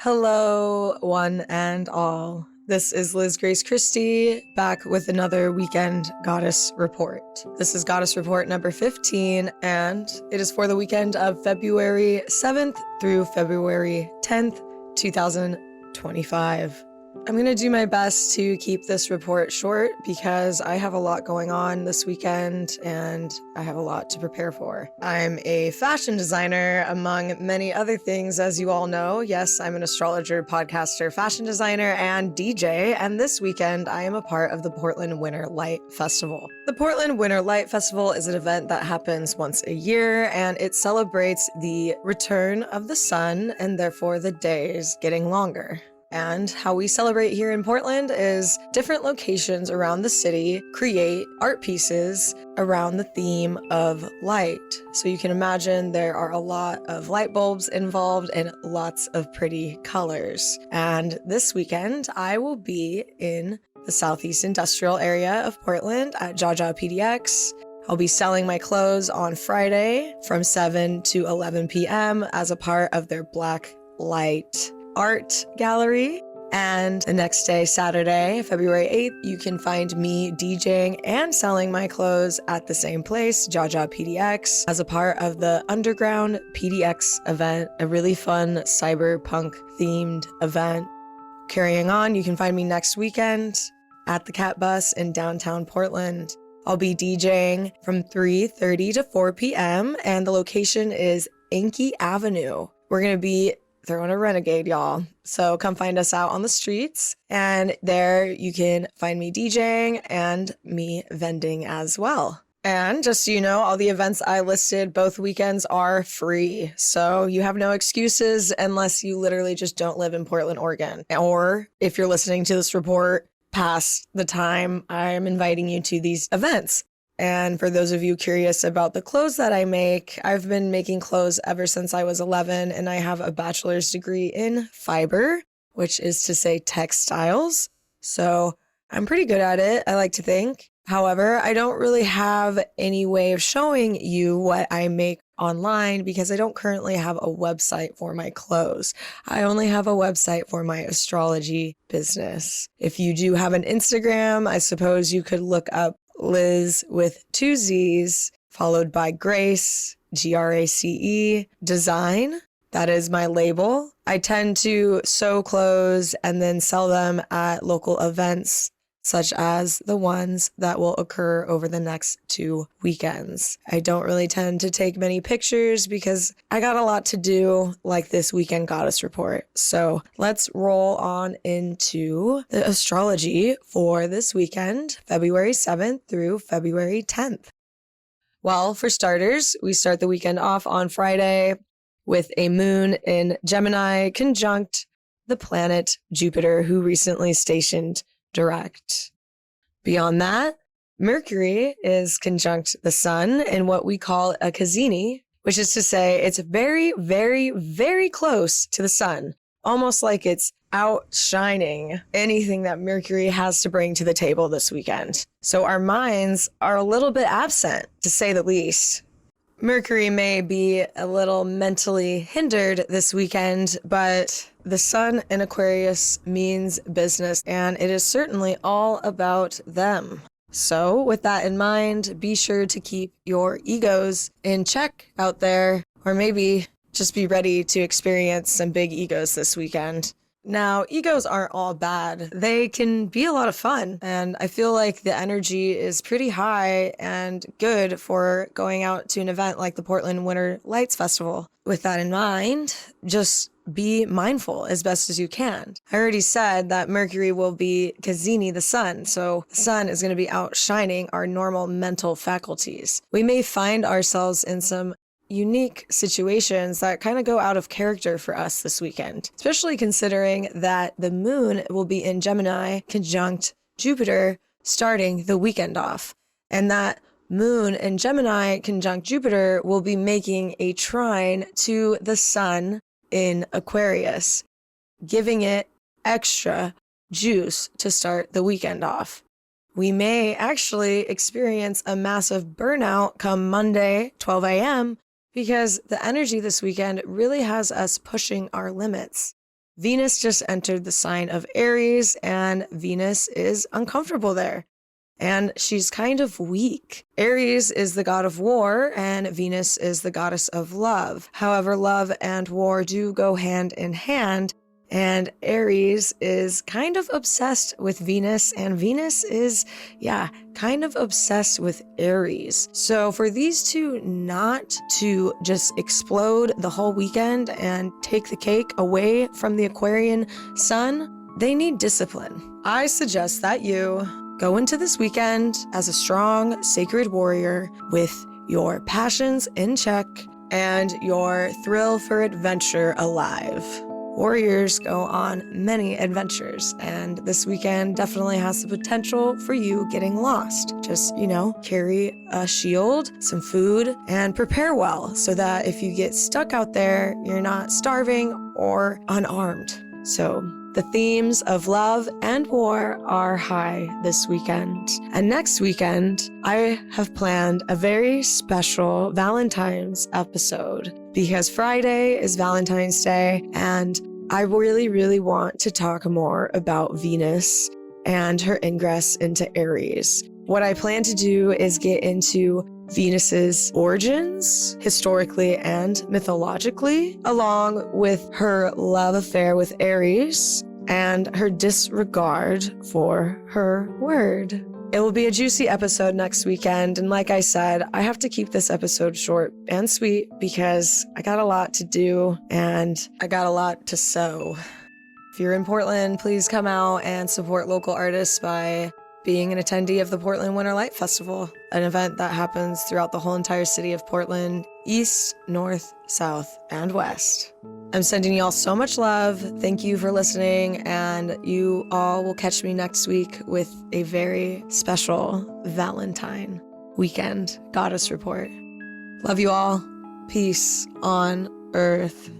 Hello, one and all. This is Liz Grace Christie back with another weekend goddess report. This is goddess report number 15, and it is for the weekend of February 7th through February 10th, 2025. I'm going to do my best to keep this report short because I have a lot going on this weekend and I have a lot to prepare for. I'm a fashion designer, among many other things, as you all know. Yes, I'm an astrologer, podcaster, fashion designer, and DJ, and this weekend I am a part of the Portland Winter Light Festival. The Portland Winter Light Festival is an event that happens once a year, and it celebrates the return of the sun and therefore the days getting longer. And how we celebrate here in Portland is different locations around the city create art pieces around the theme of light. So you can imagine there are a lot of light bulbs involved and lots of pretty colors. And this weekend, I will be in the Southeast Industrial area of Portland at Jaja PDX. I'll be selling my clothes on Friday from 7 to 11 p.m. as a part of their Black Light art gallery. And the next day, Saturday, February 8th, you can find me DJing and selling my clothes at the same place, Jaja PDX, as a part of the Underground PDX event, a really fun cyberpunk themed event. Carrying on, you can find me next weekend at the Cat Bus in downtown Portland. I'll be DJing from 3:30 to 4 p.m. and the location is Yankee Avenue. We're going to be throwing a renegade, y'all. So come find us out on the streets, and there you can find me DJing and me vending as well. And just so you know, all the events I listed both weekends are free. So you have no excuses unless you literally just don't live in Portland, Oregon. Or if you're listening to this report past the time I'm inviting you to these events. And for those of you curious about the clothes that I make, I've been making clothes ever since I was 11, and I have a bachelor's degree in fiber, which is to say textiles. So I'm pretty good at it, I like to think. However, I don't really have any way of showing you what I make online because I don't currently have a website for my clothes. I only have a website for my astrology business. If you do have an Instagram, I suppose you could look up Lizz with 2 Z's, followed by Grace, Grace, design. That is my label. I tend to sew clothes and then sell them at local events, such as the ones that will occur over the next 2 weekends. I don't really tend to take many pictures because I got a lot to do, like this weekend goddess report. So let's roll on into the astrology for this weekend, February 7th through February 10th. Well, for starters, we start the weekend off on Friday with a moon in Gemini conjunct the planet Jupiter, who recently stationed direct. Beyond that, Mercury is conjunct the sun in what we call a Cassini, which is to say it's very, very, very close to the sun, almost like it's outshining anything that Mercury has to bring to the table this weekend. So our minds are a little bit absent, to say the least. Mercury may be a little mentally hindered this weekend, but the sun in Aquarius means business, and it is certainly all about them. So with that in mind, be sure to keep your egos in check out there, or maybe just be ready to experience some big egos this weekend. Now, egos aren't all bad. They can be a lot of fun, and I feel like the energy is pretty high and good for going out to an event like the Portland Winter Lights Festival. With that in mind, just be mindful as best as you can. I already said that Mercury will be Cassini the sun, so the sun is going to be outshining our normal mental faculties. We may find ourselves in some unique situations that kind of go out of character for us this weekend, especially considering that the moon will be in Gemini conjunct Jupiter starting the weekend off, and that moon in Gemini conjunct Jupiter will be making a trine to the sun in Aquarius, giving it extra juice to start the weekend off. We may actually experience a massive burnout come Monday, 12 a.m., because the energy this weekend really has us pushing our limits. Venus just entered the sign of Aries, and Venus is uncomfortable there. And she's kind of weak. Aries is the god of war, and Venus is the goddess of love. However, love and war do go hand in hand, and Aries is kind of obsessed with Venus, and Venus is, kind of obsessed with Aries. So for these two not to just explode the whole weekend and take the cake away from the Aquarian Sun, they need discipline. I suggest that you go into this weekend as a strong, sacred warrior with your passions in check and your thrill for adventure alive. Warriors go on many adventures, and this weekend definitely has the potential for you getting lost. Just, carry a shield, some food, and prepare well so that if you get stuck out there, you're not starving or unarmed. So the themes of love and war are high this weekend. And next weekend, I have planned a very special Valentine's episode because Friday is Valentine's Day, and I really, really want to talk more about Venus and her ingress into Aries. What I plan to do is get into Venus's origins, historically and mythologically, along with her love affair with Aries and her disregard for her word. It will be a juicy episode next weekend, and like I said, I have to keep this episode short and sweet because I got a lot to do and I got a lot to sow. If you're in Portland, please come out and support local artists by being an attendee of the Portland Winter Light Festival, an event that happens throughout the whole entire city of Portland, east, north, south, and west. I'm sending y'all so much love. Thank you for listening, and you all will catch me next week with a very special Valentine weekend goddess report. Love you all. Peace on earth.